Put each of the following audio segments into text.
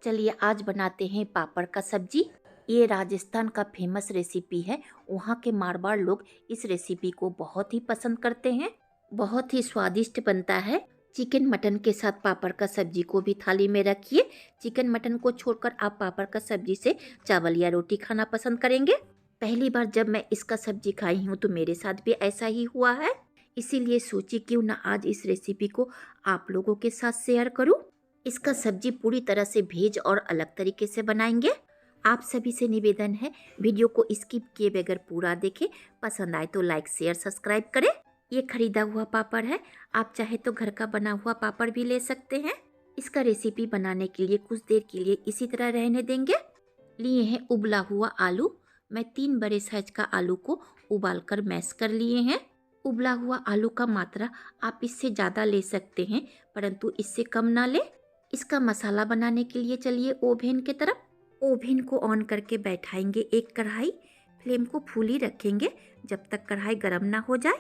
चलिए आज बनाते हैं पापड़ का सब्जी। ये राजस्थान का फेमस रेसिपी है। वहाँ के मारवाड़ लोग इस रेसिपी को बहुत ही पसंद करते हैं। बहुत ही स्वादिष्ट बनता है। चिकन मटन के साथ पापड़ का सब्जी को भी थाली में रखिए। चिकन मटन को छोड़कर आप पापड़ का सब्जी से चावल या रोटी खाना पसंद करेंगे। पहली बार जब मैं इसका सब्जी खाई हूँ तो मेरे साथ भी ऐसा ही हुआ है। इसीलिए सोची क्यों ना आज इस रेसिपी को आप लोगों के साथ शेयर करूँ। इसका सब्जी पूरी तरह से भेज और अलग तरीके से बनाएंगे। आप सभी से निवेदन है, वीडियो को स्किप किए बगैर पूरा देखें। पसंद आए तो लाइक शेयर सब्सक्राइब करें। ये खरीदा हुआ पापड़ है, आप चाहे तो घर का बना हुआ पापड़ भी ले सकते हैं। इसका रेसिपी बनाने के लिए कुछ देर के लिए इसी तरह रहने देंगे। लिए हैं उबला हुआ आलू। मैं 3 बड़े साइज का आलू को उबाल कर मैश कर लिए हैं। उबला हुआ आलू का मात्रा आप इससे ज़्यादा ले सकते हैं, परंतु इससे कम ना ले। इसका मसाला बनाने के लिए चलिए ओवन की तरफ। ओवन को ऑन करके बैठाएंगे एक कढ़ाई। फ्लेम को फुल ही रखेंगे जब तक कढ़ाई गर्म ना हो जाए।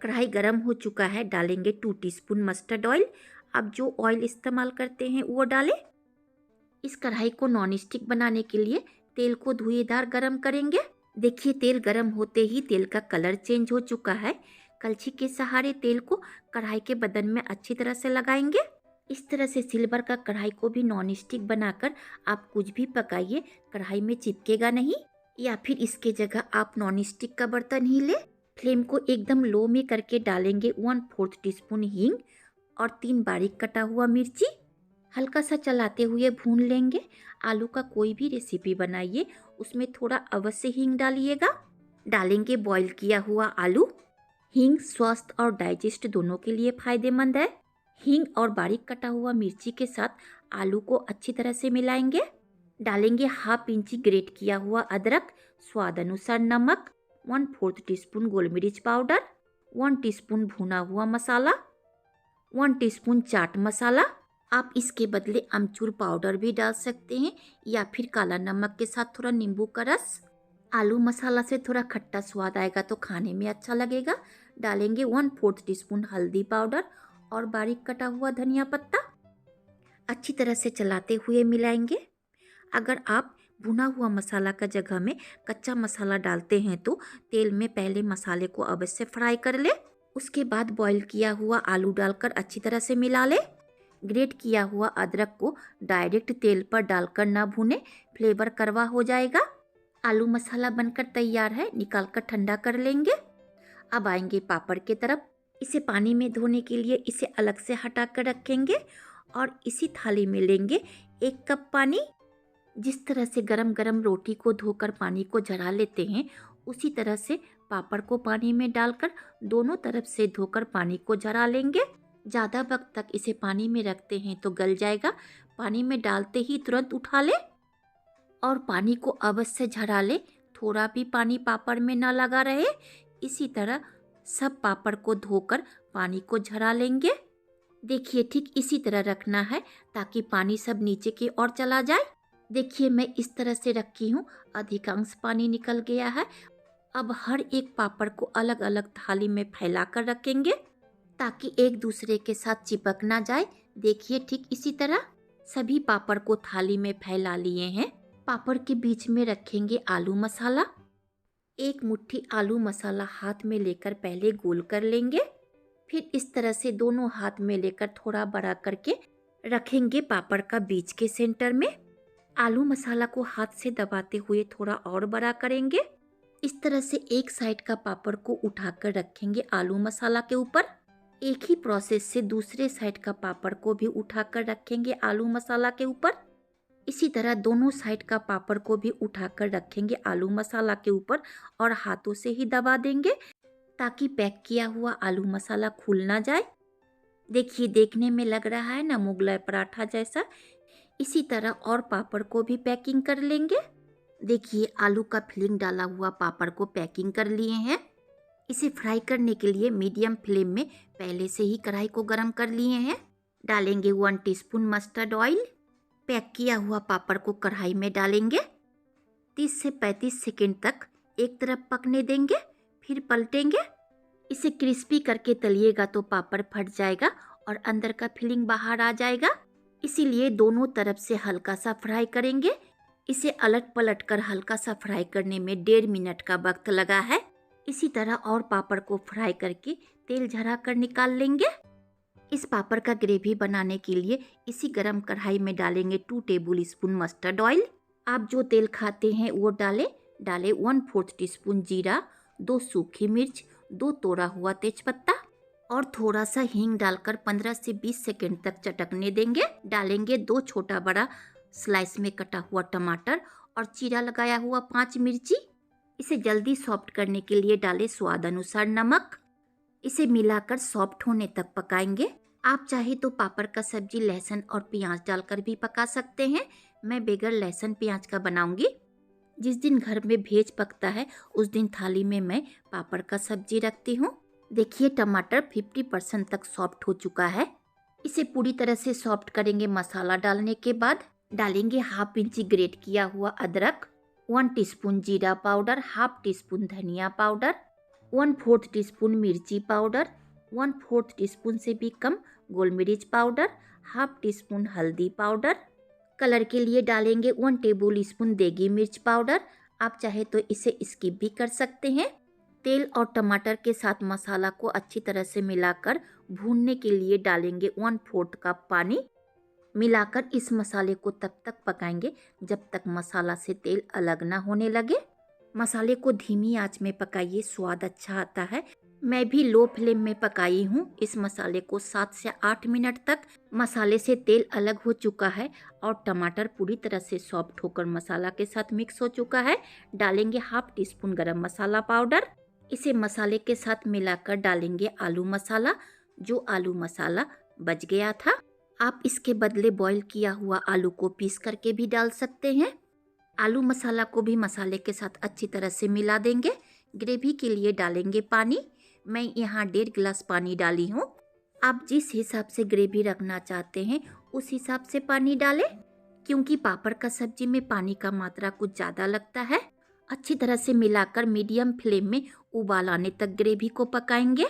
कढ़ाई गर्म हो चुका है, डालेंगे 2 टीस्पून मस्टर्ड ऑयल। आप जो ऑयल इस्तेमाल करते हैं वो डालें। इस कढ़ाई को नॉन स्टिक बनाने के लिए तेल को धुएंधार गरम करेंगे। देखिए तेल गरम होते ही तेल का कलर चेंज हो चुका है। कलछी के सहारे तेल को कढ़ाई के बदन में अच्छी तरह से लगाएंगे। इस तरह से सिल्वर का कढ़ाई को भी नॉन स्टिक बनाकर आप कुछ भी पकाइए, कढ़ाई में चिपकेगा नहीं। या फिर इसके जगह आप नॉन स्टिक का बर्तन ही ले। फ्लेम को एकदम लो में करके डालेंगे 1/4 टीस्पून हींग और 3 बारीक कटा हुआ मिर्ची। हल्का सा चलाते हुए भून लेंगे। आलू का कोई भी रेसिपी बनाइए उसमें थोड़ा अवश्य हींग डालिएगा। डालेंगे बॉईल किया हुआ आलू। हींग स्वास्थ्य और डाइजेस्ट दोनों के लिए फायदेमंद है। हींग और बारीक कटा हुआ मिर्ची के साथ आलू को अच्छी तरह से मिलाएंगे। डालेंगे हाफ इंची ग्रेट किया हुआ अदरक, स्वाद अनुसार नमक, 1/4 टीस्पून गोल मिर्च पाउडर, 1 टीस्पून भुना हुआ मसाला, 1 टीस्पून चाट मसाला। आप इसके बदले अमचूर पाउडर भी डाल सकते हैं या फिर काला नमक के साथ थोड़ा नींबू का रस। आलू मसाला से थोड़ा खट्टा स्वाद आएगा तो खाने में अच्छा लगेगा। डालेंगे 1/4 टीस्पून हल्दी पाउडर और बारीक कटा हुआ धनिया पत्ता। अच्छी तरह से चलाते हुए मिलाएंगे। अगर आप भुना हुआ मसाला का जगह में कच्चा मसाला डालते हैं तो तेल में पहले मसाले को अवश्य फ्राई कर ले। उसके बाद बॉईल किया हुआ आलू डालकर अच्छी तरह से मिला ले। ग्रेट किया हुआ अदरक को डायरेक्ट तेल पर डालकर ना भूने, फ्लेवर कड़वा हो जाएगा। आलू मसाला बनकर तैयार है, निकाल कर ठंडा कर लेंगे। अब आएंगे पापड़ की तरफ। इसे पानी में धोने के लिए इसे अलग से हटा कर रखेंगे और इसी थाली में लेंगे 1 कप पानी। जिस तरह से गरम गरम रोटी को धोकर पानी को झरा लेते हैं, उसी तरह से पापड़ को पानी में डालकर दोनों तरफ से धोकर पानी को झरा लेंगे। ज़्यादा वक्त तक इसे पानी में रखते हैं तो गल जाएगा। पानी में डालते ही तुरंत उठा ले और पानी को अवश्य झरा ले। थोड़ा भी पानी पापड़ में ना लगा रहे। इसी तरह सब पापड़ को धोकर पानी को झरा लेंगे। देखिए ठीक इसी तरह रखना है ताकि पानी सब नीचे की ओर चला जाए। देखिए मैं इस तरह से रखी हूँ, अधिकांश पानी निकल गया है। अब हर एक पापड़ को अलग अलग थाली में फैला कर रखेंगे ताकि एक दूसरे के साथ चिपक ना जाए। देखिए ठीक इसी तरह सभी पापड़ को थाली में फैला लिए हैं। पापड़ के बीच में रखेंगे आलू मसाला। एक मुट्ठी आलू मसाला हाथ में लेकर पहले गोल कर लेंगे। फिर इस तरह से दोनों हाथ में लेकर थोड़ा बड़ा करके रखेंगे पापड़ का बीच के सेंटर में। आलू मसाला को हाथ से दबाते हुए थोड़ा और बड़ा करेंगे। इस तरह से एक साइड का पापड़ को उठाकर रखेंगे आलू मसाला के ऊपर। एक ही प्रोसेस से दूसरे साइड का पापड़ को भी उठाकर रखेंगे आलू मसाला के ऊपर। इसी तरह दोनों साइड का पापड़ को भी उठाकर रखेंगे आलू मसाला के ऊपर और हाथों से ही दबा देंगे ताकि पैक किया हुआ आलू मसाला खुल ना जाए। देखिए देखने में लग रहा है ना मुगलाई पराठा जैसा। इसी तरह और पापड़ को भी पैकिंग कर लेंगे। देखिए आलू का फिलिंग डाला हुआ पापड़ को पैकिंग कर लिए हैं। इसे फ्राई करने के लिए मीडियम फ्लेम में पहले से ही कढ़ाई को गर्म कर लिए हैं। डालेंगे 1 टीस्पून मस्टर्ड ऑयल। पैक किया हुआ पापड़ को कढ़ाई में डालेंगे। 30 से 35 सेकंड तक एक तरफ पकने देंगे, फिर पलटेंगे। इसे क्रिस्पी करके तलिएगा तो पापड़ फट जाएगा और अंदर का फिलिंग बाहर आ जाएगा। इसीलिए दोनों तरफ से हल्का सा फ्राई करेंगे। इसे अलट पलट कर हल्का सा फ्राई करने में 1.5 मिनट का वक्त लगा है। इसी तरह और पापड़ को फ्राई करके तेल झरा कर निकाल लेंगे। इस पापड़ का ग्रेवी बनाने के लिए इसी गरम कढ़ाई में डालेंगे 2 टेबल स्पून मस्टर्ड ऑयल। आप जो तेल खाते हैं वो डालें। 1/4 टीस्पून जीरा, 2 सूखी मिर्च, 2 तोड़ा हुआ तेजपत्ता और थोड़ा सा हींग डालकर 15 से 20 सेकंड तक चटकने देंगे। डालेंगे 2 छोटा बड़ा स्लाइस में कटा हुआ टमाटर और चीरा लगाया हुआ 5 मिर्ची। इसे जल्दी सॉफ्ट करने के लिए डालें स्वाद अनुसार नमक। इसे मिलाकर सॉफ्ट होने तक पकाएंगे। आप चाहे तो पापड़ का सब्जी लहसुन और प्याज डालकर भी पका सकते हैं। मैं बगैर लहसुन प्याज का बनाऊंगी। जिस दिन घर में भेज पकता है उस दिन थाली में मैं पापड़ का सब्जी रखती हूँ। देखिए टमाटर 50% तक सॉफ्ट हो चुका है। इसे पूरी तरह से सॉफ्ट करेंगे। मसाला डालने के बाद डालेंगे 1/2 इंची ग्रेट किया हुआ अदरक, 1 टीस्पून जीरा पाउडर, 1/2 टीस्पून धनिया पाउडर, 1/4 टीस्पून मिर्ची पाउडर, 1/4 टीस्पून से भी कम गोल मिर्च पाउडर, 1/2 टीस्पून हल्दी पाउडर। कलर के लिए डालेंगे 1 टेबल स्पून देगी मिर्च पाउडर। आप चाहे तो इसे स्किप भी कर सकते हैं। तेल और टमाटर के साथ मसाला को अच्छी तरह से मिलाकर भूनने के लिए डालेंगे 1/4 कप पानी। मिलाकर इस मसाले को तब तक पकाएंगे जब तक मसाला से तेल अलग ना होने लगे। मसाले को धीमी आंच में पकाइए, स्वाद अच्छा आता है। मैं भी लो फ्लेम में पकाई हूँ इस मसाले को 7 से 8 मिनट तक। मसाले से तेल अलग हो चुका है और टमाटर पूरी तरह से सॉफ्ट होकर मसाला के साथ मिक्स हो चुका है। डालेंगे 1/2 टीस्पून गरम मसाला पाउडर। इसे मसाले के साथ मिलाकर डालेंगे आलू मसाला। जो आलू मसाला बच गया था, आप इसके बदले बॉईल किया हुआ आलू को पीस करके भी डाल सकते हैं। आलू मसाला को भी मसाले के साथ अच्छी तरह से मिला देंगे। ग्रेवी के लिए डालेंगे पानी। मैं यहाँ 1.5 गिलास पानी डाली हूँ। आप जिस हिसाब से ग्रेवी रखना चाहते हैं उस हिसाब से पानी डालें, क्योंकि पापड़ का सब्जी में पानी का मात्रा कुछ ज़्यादा लगता है। अच्छी तरह से मिलाकर मीडियम फ्लेम में उबाल आने तक ग्रेवी को पकाएंगे।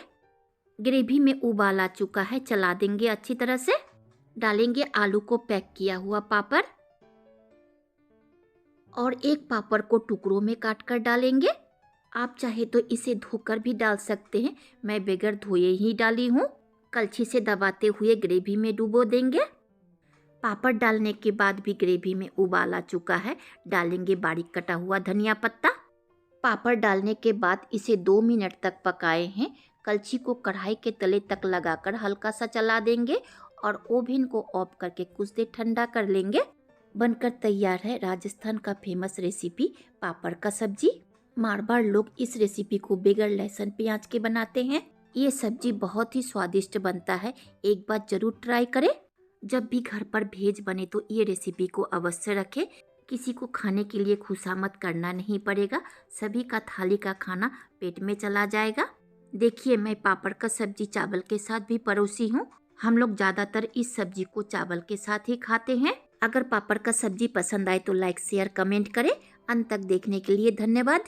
ग्रेवी में उबाल आ चुका है, चला देंगे अच्छी तरह से। डालेंगे आलू को पैक किया हुआ पापड़ और एक पापड़ को टुकड़ों में काट कर डालेंगे। आप चाहे तो इसे धोकर भी डाल सकते हैं। मैं बगैर धोए ही डाली हूँ। कलछी से दबाते हुए ग्रेवी में डुबो देंगे। पापड़ डालने के बाद भी ग्रेवी में उबाल आ चुका है। डालेंगे बारीक कटा हुआ धनिया पत्ता। पापड़ डालने के बाद इसे 2 मिनट तक पकाए हैं। कलछी को कढ़ाई के तले तक लगाकर हल्का सा चला देंगे और ओवन को ऑफ करके कुछ देर ठंडा कर लेंगे। बनकर तैयार है राजस्थान का फेमस रेसिपी पापड़ का सब्जी। मारवाड़ लोग इस रेसिपी को बगैर लहसुन प्याज के बनाते हैं। ये सब्जी बहुत ही स्वादिष्ट बनता है। एक बार जरूर ट्राई करें। जब भी घर पर भेज बने तो ये रेसिपी को अवश्य रखें। किसी को खाने के लिए खुशामद करना नहीं पड़ेगा। सभी का थाली का खाना पेट में चला जाएगा। देखिए मैं पापड़ का सब्जी चावल के साथ भी परोसी हूँ। हम लोग ज़्यादातर इस सब्जी को चावल के साथ ही खाते हैं। अगर पापड़ का सब्जी पसंद आए तो लाइक शेयर कमेंट करें। अंत तक देखने के लिए धन्यवाद।